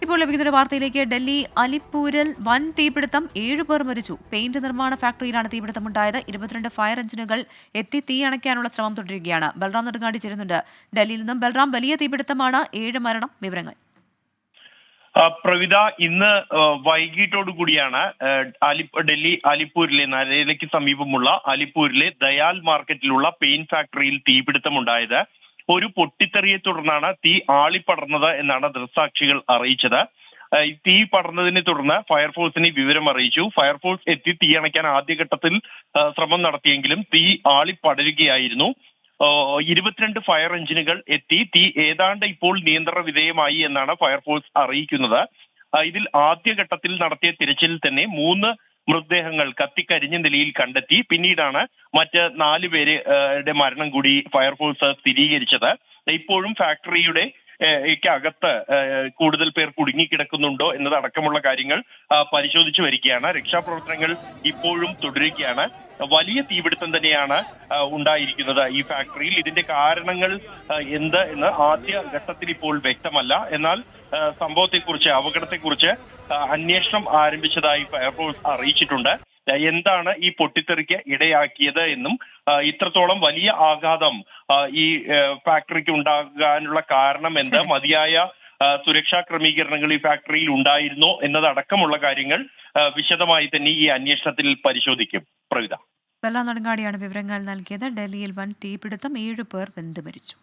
ഇപ്പോൾ ലഭിക്കുന്ന ഒരു വാർത്തയിലേക്ക്. ഡൽഹി അലിപ്പൂരിൽ വൻ തീപിടുത്തം, 7 പേർ മരിച്ചു. പെയിന്റ് നിർമ്മാണ ഫാക്ടറിയിലാണ് തീപിടുത്തമുണ്ടായത്. 22 ഫയർ എഞ്ചിനുകൾ എത്തി തീ അണയ്ക്കാനുള്ള ശ്രമം തുടരുകയാണ്. ബൽറാം നെടുങ്ങാടി ചേരുന്നുണ്ട് ഡൽഹിയിൽ നിന്നും. ബൽറാം, വലിയ തീപിടുത്തമാണ്, 7 മരണം, വിവരങ്ങൾ. പ്രവിത, ഇന്ന് വൈകിട്ടോടു കൂടിയാണ് ഡൽഹി അലിപ്പൂരിലെ നരേലയ്ക്ക് സമീപമുള്ള അലിപ്പൂരിലെ ദയാൽ മാർക്കറ്റിലുള്ള പെയിന്റ് ഫാക്ടറിയിൽ തീപിടുത്തമുണ്ടായത്. ഒരു പൊട്ടിത്തെറിയെ തുടർന്നാണ് തീ ആളിപ്പടർന്നത് എന്നാണ് ദൃക്സാക്ഷികൾ അറിയിച്ചത്. തീ പടർന്നതിനെ തുടർന്ന് ഫയർഫോഴ്സിനെ വിവരം അറിയിച്ചു. ഫയർഫോഴ്സ് എത്തി തീ അണയ്ക്കാൻ ആദ്യഘട്ടത്തിൽ ശ്രമം നടത്തിയെങ്കിലും തീ ആളിപ്പടരുകയായിരുന്നു. 22 ഫയർ എഞ്ചിനുകൾ എത്തി തീ ഏതാണ്ട് ഇപ്പോൾ നിയന്ത്രണ വിധേയമായി എന്നാണ് ഫയർഫോഴ്സ് അറിയിക്കുന്നത്. ഇതിൽ ആദ്യഘട്ടത്തിൽ നടത്തിയ തിരച്ചിലിൽ തന്നെ 3 മൃതദേഹങ്ങൾ കത്തിക്കരിഞ്ഞ നിലയിൽ കണ്ടെത്തി. പിന്നീടാണ് മറ്റ് 4 പേരുടെ മരണം കൂടി ഫയർഫോഴ്സ് സ്ഥിരീകരിച്ചത്. ഇപ്പോഴും ഫാക്ടറിയുടെ അകത്ത് കൂടുതൽ പേർ കുടുങ്ങിക്കിടക്കുന്നുണ്ടോ എന്നതടക്കമുള്ള കാര്യങ്ങൾ പരിശോധിച്ചു വരികയാണ്. രക്ഷാപ്രവർത്തനങ്ങൾ ഇപ്പോഴും തുടരുകയാണ്. വലിയ തീപിടുത്തം തന്നെയാണ് ഉണ്ടായിരിക്കുന്നത് ഈ ഫാക്ടറിയിൽ. ഇതിന്റെ കാരണങ്ങൾ എന്ത് എന്ന് ആദ്യ ഘട്ടത്തിൽ ഇപ്പോൾ വ്യക്തമല്ല. എന്നാൽ സംഭവത്തെക്കുറിച്ച്, അപകടത്തെക്കുറിച്ച് അന്വേഷണം ആരംഭിച്ചതായി ഫയർഫോഴ്സ് അറിയിച്ചിട്ടുണ്ട്. എന്താണ് ഈ പൊട്ടിത്തെറിക്ക് ഇടയാക്കിയത് എന്നും ഇത്രത്തോളം വലിയ ആഘാതം ഈ ഫാക്ടറിക്ക് ഉണ്ടാകാനുള്ള കാരണം എന്ത്, മതിയായ സുരക്ഷാ ക്രമീകരണങ്ങൾ ഈ ഫാക്ടറിയിൽ ഉണ്ടായിരുന്നോ എന്നതടക്കമുള്ള കാര്യങ്ങൾ വിശദമായി തന്നെ ഈ അന്വേഷണത്തിൽ പരിശോധിക്കും. പ്രവിത. ബൽറാം നെടുങ്ങാടിയാണ് വിവരങ്ങൾ നൽകിയത്. ഡൽഹിയിൽ വൻ തീപിടുത്തം, 7 പേർ വെന്തു മരിച്ചു.